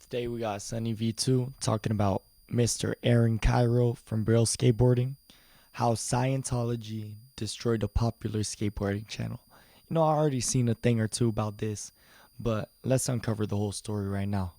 Today we got Sunny V2 talking about Mr. Arron Kyro from Braille Skateboarding, how Scientology destroyed a popular skateboarding channel. You know, I already seen a thing or two about this, but let's uncover the whole story right now.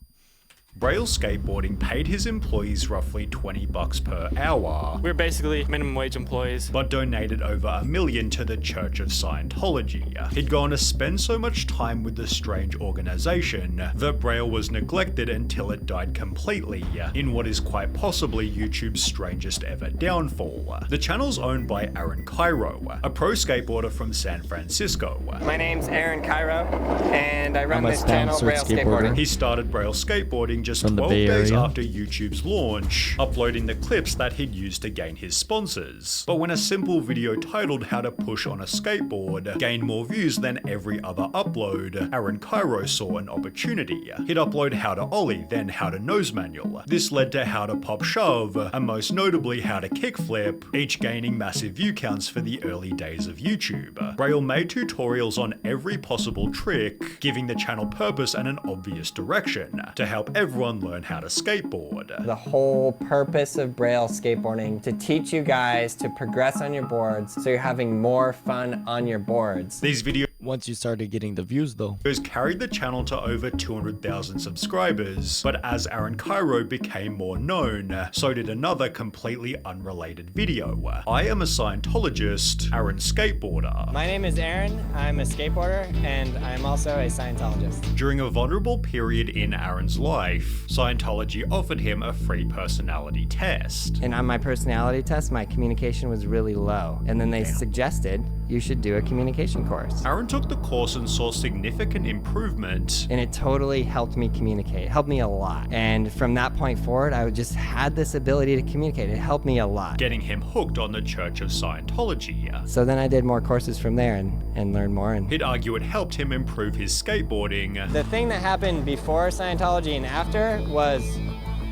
Braille Skateboarding paid his employees roughly $20 per hour. We're basically minimum wage employees. But donated over $1 million to the Church of Scientology. He'd gone to spend so much time with the strange organization that Braille was neglected until it died completely, in what is quite possibly YouTube's strangest ever downfall. The channel's owned by Arron Kyro, a pro skateboarder from San Francisco. My name's Arron Kyro, and I run this channel, Braille Skateboarding. He started Braille Skateboarding just From 12 the Bay days Area. after YouTube's launch, uploading the clips that he'd used to gain his sponsors. But when a simple video titled "How to Push on a Skateboard" gained more views than every other upload, Arron Kyro saw an opportunity. He'd upload "How to Ollie", then "How to Nose Manual". This led to "How to Pop Shove", and most notably "How to Kickflip", each gaining massive view counts for the early days of YouTube. Braille made tutorials on every possible trick, giving the channel purpose and an obvious direction to help everyone learn how to skateboard. The whole purpose of Braille Skateboarding to teach you guys to progress on your boards so you're having more fun on your boards. These videos Once you started getting the views though. carried the channel to over 200,000 subscribers, but as Arron Kyro became more known, so did another completely unrelated video. I am a Scientologist, Arron Skateboarder. My name is Arron, I'm a skateboarder, and I'm also a Scientologist. During a vulnerable period in Arron's life, Scientology offered him a free personality test. And on my personality test, my communication was really low. And then they suggested you should do a communication course. Arron took the course and saw significant improvement. And it totally helped me communicate, helped me a lot. And from that point forward, I just had this ability to communicate. It helped me a lot. Getting him hooked on the Church of Scientology. So then I did more courses from there and learned more. And He'd argue it helped him improve his skateboarding. the thing that happened before Scientology and after was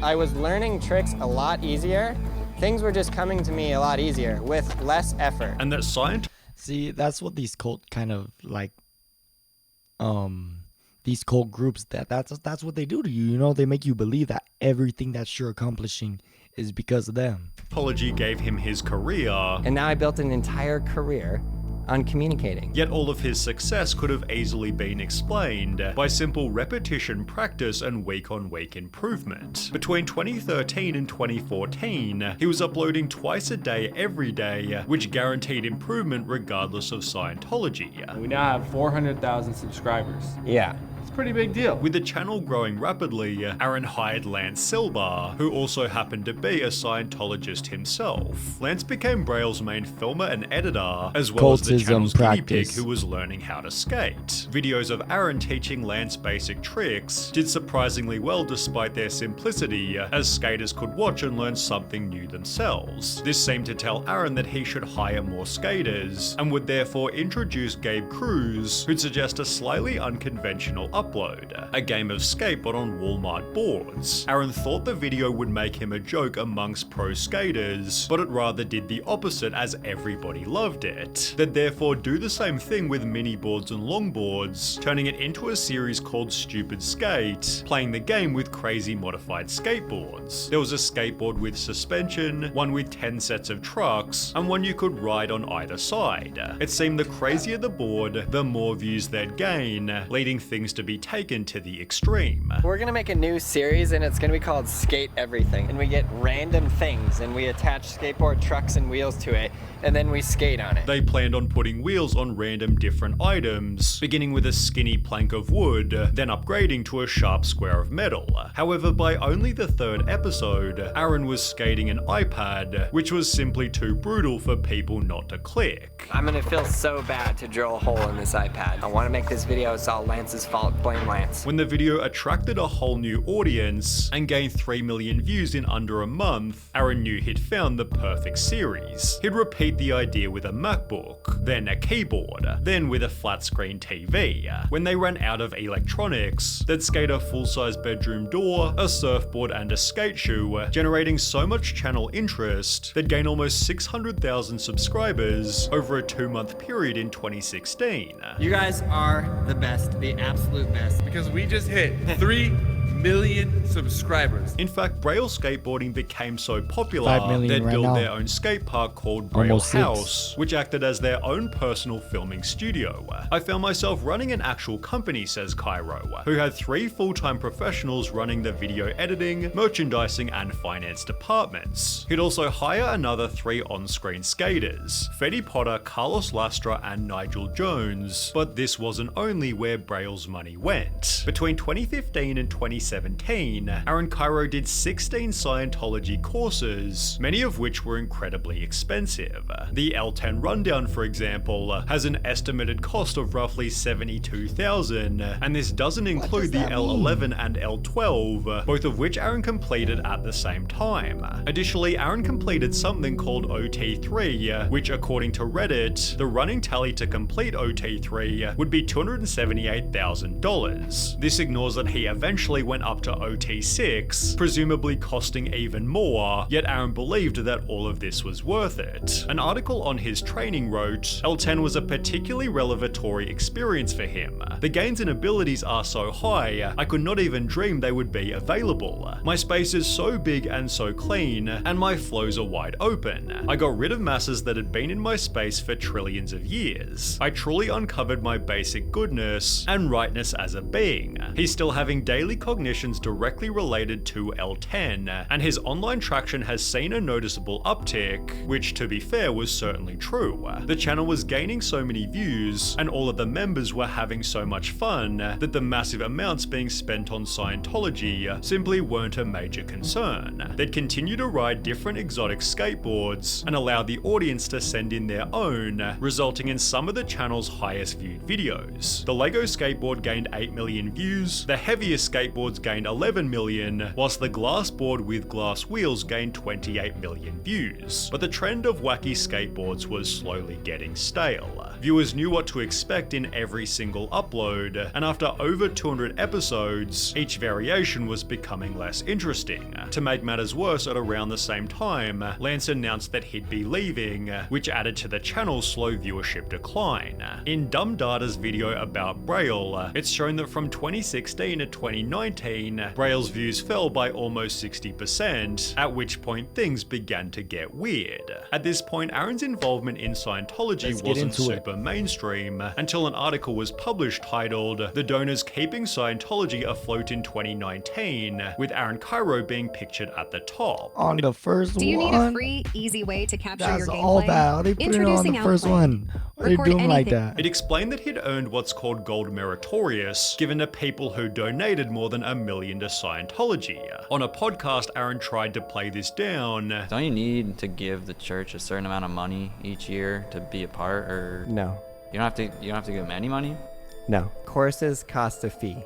I was learning tricks a lot easier. Things were just coming to me a lot easier with less effort. And that Scientology See, that's what these cult kind of like, these cult groups, that's what they do to you. You know, they make you believe that everything that you're accomplishing is because of them. gave him his career, And now I built an entire career on communicating. yet all of his success could have easily been explained by simple repetition, practice, and week-on-week improvement. Between 2013 and 2014, he was uploading twice a day every day, which guaranteed improvement regardless of Scientology. We now have 400,000 subscribers. Yeah. It's a pretty big deal. With the channel growing rapidly, Arron hired Lance Silber, who also happened to be a Scientologist himself. Lance became Braille's main filmer and editor, as well as the Cultism channel's guinea pig practice. who was learning how to skate. Videos of Arron teaching Lance basic tricks did surprisingly well despite their simplicity, as skaters could watch and learn something new themselves. This seemed to tell Arron that he should hire more skaters, and would therefore introduce Gabe Cruz, who'd suggest a slightly unconventional upload, a game of skate but on Walmart boards. Arron thought the video would make him a joke amongst pro skaters, but it rather did the opposite as everybody loved it. They'd therefore do the same thing with mini boards and longboards, turning it into a series called Stupid Skate, playing the game with crazy modified skateboards. There was a skateboard with suspension, one with 10 sets of trucks, and one you could ride on either side. It seemed the crazier the board, the more views they'd gain, leading things to be taken to the extreme. We're gonna make a new series and it's gonna be called Skate Everything. And we get random things and we attach skateboard trucks and wheels to it and then we skate on it. They planned on putting wheels on random different items, beginning with a skinny plank of wood, then upgrading to a sharp square of metal. However, by only the third episode, Arron was skating an iPad, which was simply too brutal for people not to click. I'm gonna feel so bad to drill a hole in this iPad. I wanna make this video, it's all Lance's fault, blame Lance. When the video attracted a whole new audience and gained 3 million views in under a month, Arron knew he'd found the perfect series. He'd repeat the idea with a MacBook, then a keyboard, then with a flat screen TV. When they ran out of electronics, they'd skate a full-size bedroom door, a surfboard, and a skate shoe, generating so much channel interest they'd gain almost 600,000 subscribers over a 2-month period in 2016. You guys are the best, the absolute best. Because we just hit 3 million subscribers. In fact, Braille skateboarding became so popular 5 million they'd right built now. their own skate park called Braille Almost 6. House, which acted as their own personal filming studio. I found myself running an actual company, says Kyro, who had 3 full-time professionals running the video editing, merchandising, and finance departments. He'd also hire another 3 on-screen skaters, Fetty Potter, Carlos Lastra, and Nigel Jones. But this wasn't only where Braille's money went. Between 2015 and 2017, Arron Kyro did 16 Scientology courses, many of which were incredibly expensive. The L10 Rundown, for example, has an estimated cost of roughly $72,000, and this doesn't include the L11 and L12, both of which Arron completed at the same time. Additionally, Arron completed something called OT3, which according to Reddit, the running tally to complete OT3 would be $278,000. This ignores that he eventually went up to OT6, presumably costing even more, yet Arron believed that all of this was worth it. An article on his training wrote, L10 was a particularly revelatory experience for him. The gains and abilities are so high, I could not even dream they would be available. My space is so big and so clean, and my flows are wide open. I got rid of masses that had been in my space for trillions of years. I truly uncovered my basic goodness and rightness as a being. He's still having daily cognitions directly related to L10, and his online traction has seen a noticeable uptick, which to be fair was certainly true. The channel was gaining so many views, and all of the members were having so much fun, that the massive amounts being spent on Scientology simply weren't a major concern. They'd continue to ride different exotic skateboards, and allow the audience to send in their own, resulting in some of the channel's highest viewed videos. The Lego skateboard gained 8 million views, the heaviest skateboards gained 11 million, whilst the glass board with glass wheels gained 28 million views. But the trend of wacky skateboards was slowly getting stale. Viewers knew what to expect in every single upload, and after over 200 episodes, each variation was becoming less interesting. To make matters worse, at around the same time, Lance announced that he'd be leaving, which added to the channel's slow viewership decline. In Dumb Data's video about Braille, it's shown that from 2016 to 2019, Braille's views fell by almost 60%, at which point things began to get weird. At this point, Arron's involvement in Scientology wasn't super mainstream, until an article was published titled "The Donors Keeping Scientology Afloat in 2019," with Arron Kyro being pictured at the top. On the first one? Do you need a free, easy way to capture That's your gameplay? all that. They put it on the first one. What are they Record doing like anything. that? It explained that he'd earned what's called gold meritorious, given to people who donated more than $1 million to Scientology. On a podcast, Arron tried to play this down. Don't you need to give the church a certain amount of money each year to be a part, or No, you don't have to give them any money? no. Courses cost a fee.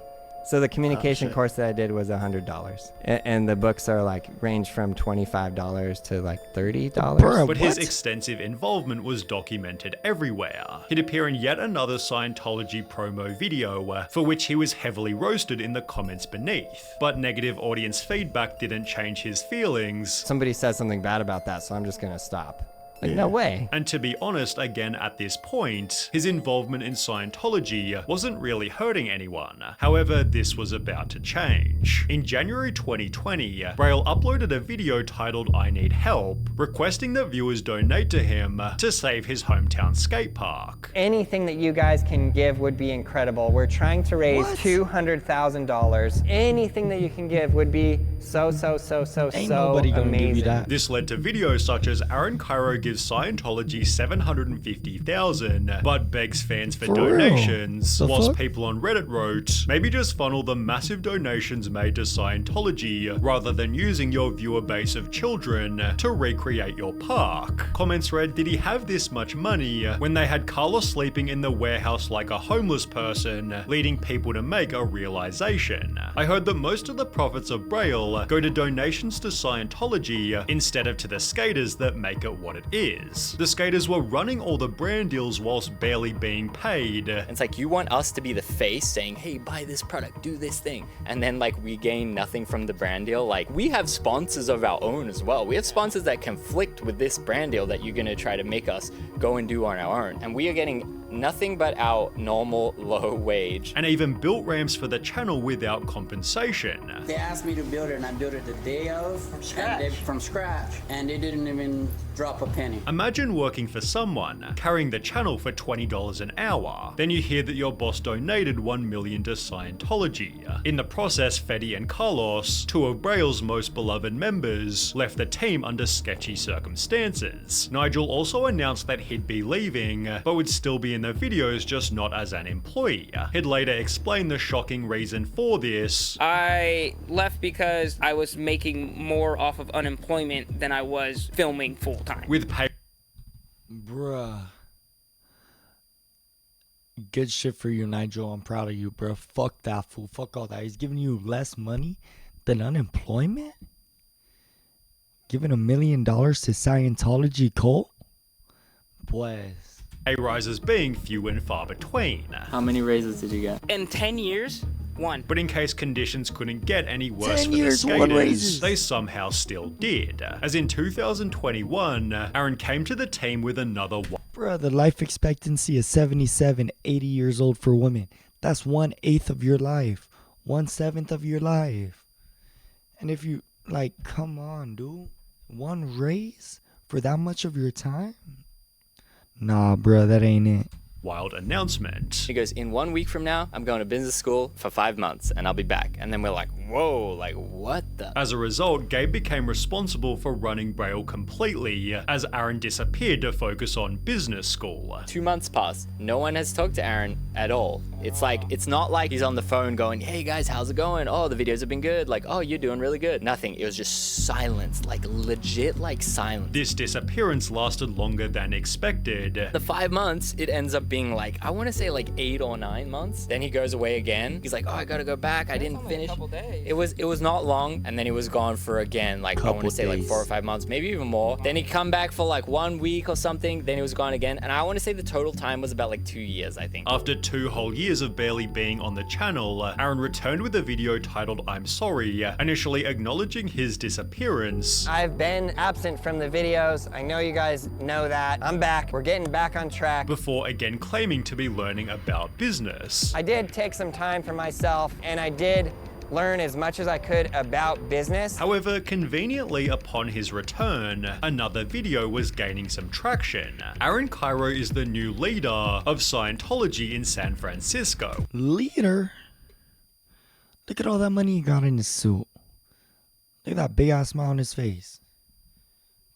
So the communication shit. course that I did was $100, and the books are like range from $25 to like $30. Bruh, But his what? extensive involvement was documented everywhere. He'd appear in yet another Scientology promo video, for which he was heavily roasted in the comments beneath. But negative audience feedback didn't change his feelings. Somebody said something bad about that, so I'm just gonna stop. Like, no way. And to be honest, again at this point, his involvement in Scientology wasn't really hurting anyone. However, this was about to change. In January 2020, Braille uploaded a video titled "I Need Help," requesting that viewers donate to him to save his hometown skate park. Anything that you guys can give would be incredible. We're trying to raise $200,000. Anything that you can give would be so Ain't nobody gonna amazing. give you that. This led to videos such as Arron Kyro gives Scientology $750,000, but begs fans for For real? donations, The whilst fuck? people on Reddit wrote, maybe just funnel the massive donations made to Scientology rather than using your viewer base of children to recreate your park. Comments read, did he have this much money when they had Carlos sleeping in the warehouse like a homeless person, leading people to make a realization. I heard that most of the profits of Braille go to donations to Scientology instead of to the skaters that make it what it is. The skaters were running all the brand deals whilst barely being paid. It's like, you want us to be the face saying, hey, buy this product, do this thing, and then like we gain nothing from the brand deal. Like, we have sponsors of our own as well. We have sponsors that conflict with this brand deal that you're gonna try to make us go and do on our own, and we are getting nothing but our normal low wage. And even built ramps for the channel without compensation. They asked me to build it, and I built it the day of. From scratch. And they didn't even drop a penny. Imagine working for someone, carrying the channel for $20 an hour. Then you hear that your boss donated $1 million to Scientology. In the process, Fetty and Carlos, two of Braille's most beloved members, left the team under sketchy circumstances. Nigel also announced that he'd be leaving, but would still be in the videos, just not as an employee. He'd later explain the shocking reason for this. I left because I was making more off of unemployment than I was filming full time. With pay. Bruh. Good shit for you, Nigel. I'm proud of you, bruh. Fuck that fool. Fuck all that. He's giving you less money than unemployment? Giving $1 million to Scientology cult? Boys. Pay rises being few and far between. How many raises did you get? In 10 years, one. But in case conditions couldn't get any worse 10 for years, the one skaters, raises. they somehow still did. As in 2021, Arron came to the team with another one. Bruh, the life expectancy is 77, 80 years old for women. That's 1/8 of your life. 1/7 of your life. And if you, like, come on, dude. One raise for that much of your time? Nah, bruh, that ain't it. Wild announcement. He goes, in 1 week from now, I'm going to business school for 5 months and I'll be back. And then we're like, whoa, like what the? As a result, Gabe became responsible for running Braille completely, as Arron disappeared to focus on business school. 2 months passed. No one has talked to Arron at all. It's like, it's not like he's on the phone going, hey guys, how's it going? Oh, the videos have been good. Like, oh, you're doing really good. Nothing. It was just silence, like legit, like silence. This disappearance lasted longer than expected. The 5 months, it ends up being like, I want to say like 8 or 9 months. Then he goes away again. He's like, oh, I gotta go back. I didn't finish. It was not long, and then he was gone for again, like I want to say like 4 or 5 months, maybe even more. Then he come back for like 1 week or something. Then he was gone again, and I want to say the total time was about like 2 years, I think. After 2 whole years of barely being on the channel, Arron returned with a video titled I'm Sorry, initially acknowledging his disappearance. I've been absent from the videos. I know you guys know that. I'm back. We're getting back on track. Before again claiming to be learning about business. I did take some time for myself, and I did learn as much as I could about business. However, conveniently upon his return, another video was gaining some traction. Arron Kyro is the new leader of Scientology in San Francisco. Leader? Look at all that money he got in his suit. Look at that big ass smile on his face.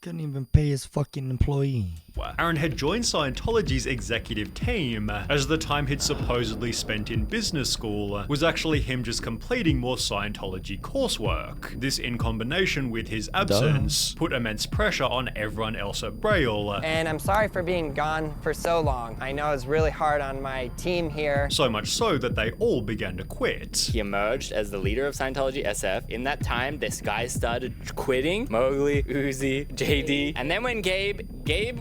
Couldn't even pay his fucking employee. Arron had joined Scientology's executive team, as the time he'd supposedly spent in business school was actually him just completing more Scientology coursework. This, in combination with his absence, put immense pressure on everyone else at Braille. And I'm sorry for being gone for so long. I know it's really hard on my team here. So much so that they all began to quit. He emerged as the leader of Scientology SF. In that time, this guy started quitting. Mowgli, Uzi, JD. And then when Gabe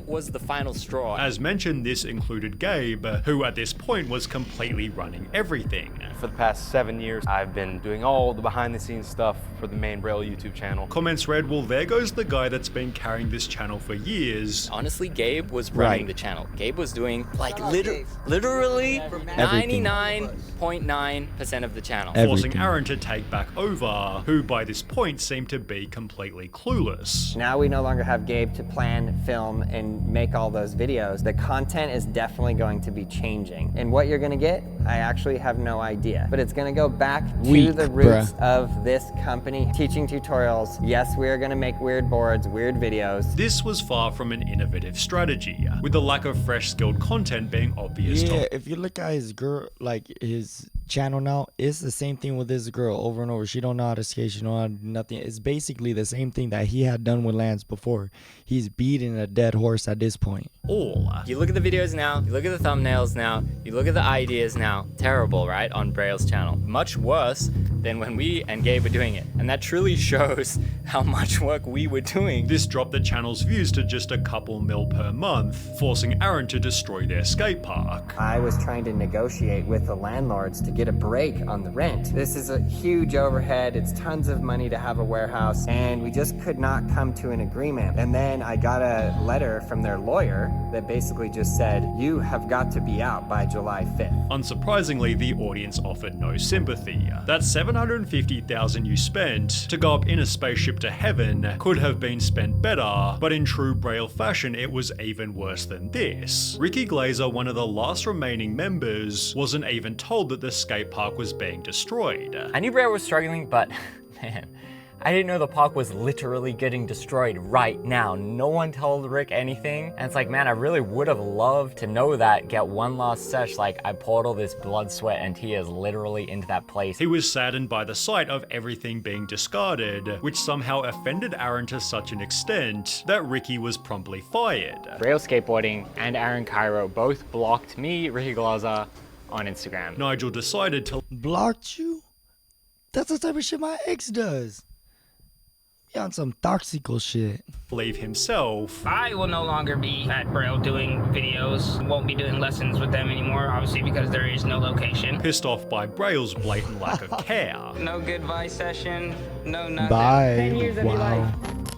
was the final straw. As mentioned, this included Gabe, who at this point was completely running everything. For the past 7 years, I've been doing all the behind-the-scenes stuff for the main Braille YouTube channel. Comments read, well, there goes the guy that's been carrying this channel for years. Honestly, Gabe was running the channel. Gabe was doing, like, literally 99.9% of the channel. Forcing Arron to take back over, who by this point seemed to be completely clueless. Now we no longer have Gabe to plan, film, and make all those videos. The content is definitely going to be changing. And what you're gonna get, I actually have no idea. But it's gonna go back to the roots of this company, teaching tutorials. Yes, we are gonna make weird boards, weird videos. This was far from an innovative strategy, with the lack of fresh skilled content being obvious. Yeah, if you look at his girl, like his channel now, it's the same thing with this girl over and over. She don't know how to skate, she don't know how to do nothing. It's basically the same thing that he had done with Lance before. He's beating a dead horse at this point. You look at the videos now, you look at the thumbnails now, you look at the ideas now. Terrible, right? On Braille's channel. Much worse than when we and Gabe were doing it. And that truly shows how much work we were doing. This dropped the channel's views to just a couple mil per month, forcing Arron to destroy their skate park. I was trying to negotiate with the landlords to to get a break on the rent. This is a huge overhead. It's tons of money to have a warehouse, and we just could not come to an agreement. And then I got a letter from their lawyer that basically just said, you have got to be out by July 5th. Unsurprisingly, the audience offered no sympathy. That $750,000 you spent to go up in a spaceship to heaven could have been spent better, but in true Braille fashion, it was even worse than this. Ricky Glazer, one of the last remaining members, wasn't even told that the skate park was being destroyed. I knew Braille was struggling, but man, I didn't know the park was literally getting destroyed right now. No one told Rick anything. And it's like, man, I really would have loved to know that, get one last sesh. Like, I poured all this blood, sweat, and tears literally into that place. He was saddened by the sight of everything being discarded, which somehow offended Arron to such an extent that Ricky was promptly fired. Braille Skateboarding and Arron Kyro both blocked me, Ricky Glazer, on Instagram. Nigel decided to blocked you? That's the type of shit my ex does. On some toxical shit. Leave himself. I will no longer be at Braille doing videos. Won't be doing lessons with them anymore, obviously, because there is no location. Pissed off by Braille's blatant lack of care. No goodbye session, no nothing. Bye. 10 years of your Wow. life.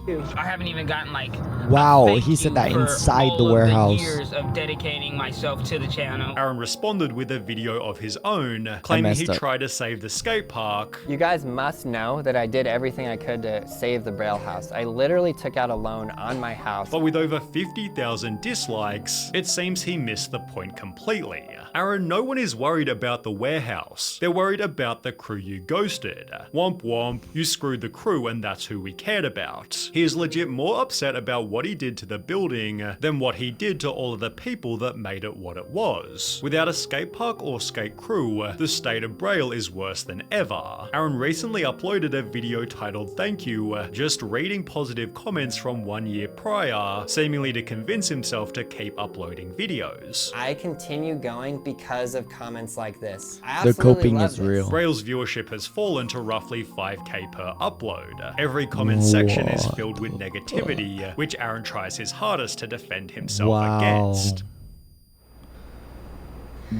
I haven't even gotten like wow, a he said that thank you inside for the all warehouse. of the years of dedicating myself to the channel. Arron responded with a video of his own, claiming he tried to save the skate park. You guys must know that I did everything I could to save the Braille house. I literally took out a loan on my house. But with over 50,000 dislikes, it seems he missed the point completely. Arron, no one is worried about the warehouse. They're worried about the crew you ghosted. Womp womp, you screwed the crew and that's who we cared about. He is legit more upset about what he did to the building than what he did to all of the people that made it what it was. Without a skate park or skate crew, the state of Braille is worse than ever. Arron recently uploaded a video titled "Thank You," just reading positive comments from 1 year prior, seemingly to convince himself to keep uploading videos. I continue going because of comments like this. The coping is real. Braille's viewership has fallen to roughly 5k per upload. Every comment section is filled with negativity, which Arron tries his hardest to defend himself against.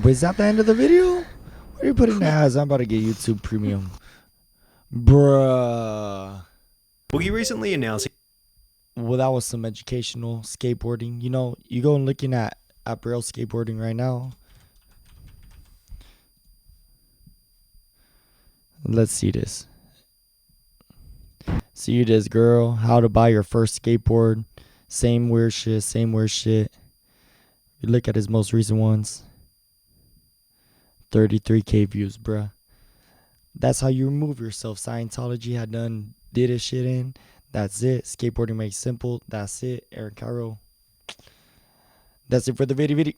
Was that the end of the video? What are you putting the ads? I'm about to get YouTube Premium. Bruh. Boogie recently announced. Well, that was some educational skateboarding. You know, you go and looking at Braille Skateboarding right now. Let's see this. See this, girl. How to buy your first skateboard. Same weird shit. Same weird shit. You look at his most recent ones. 33k views, bruh. That's how you remove yourself. Scientology did his shit in. That's it. Skateboarding makes simple. That's it. Arron Kyro. That's it for the video.